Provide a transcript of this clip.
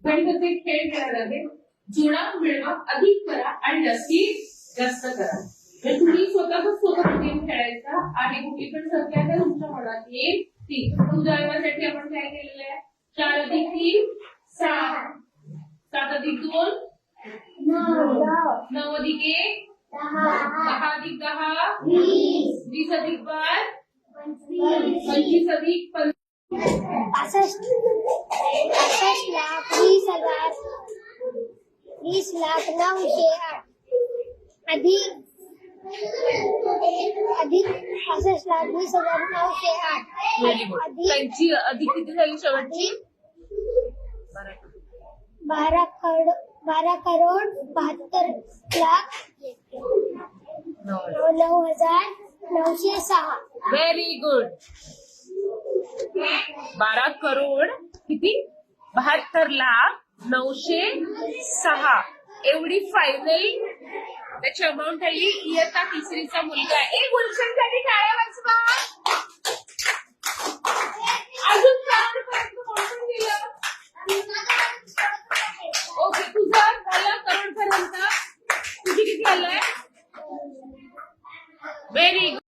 गणिताचे खेळ खेळायला लागेल. जुळा मिळवा अधिक करा आणि जास्तीत जास्त करा. तुम्ही स्वतः गेम खेळायचा आणि कुठली पण संख्या जर तुमच्या मनात येईल ती. उदाहरणासाठी आपण काय केलेलं आहे, 4 अधिक 3 6, 7 अधिक 2 9 अधिक 1 10 अधिक 10 20 अधिक 12 25 अधिक 15 20,20,908 अधिक 65,20,908. Very good. त्यांची अधिक किती झाली शेवटची? 12 करोड 72,09,906. Very good. 12 करोड किती? 72,09,06 एवढी फायनल त्याची अमाऊंट आली. इयत्ता तिसरीचा मुलगा. एक गुलशनसाठी टाळ्या वाजवा. अजून 4 पर्यंत कोण गेलं? ओके, तुझा झाला करोड पर्यंत. तुझी किती आलंय? Very good.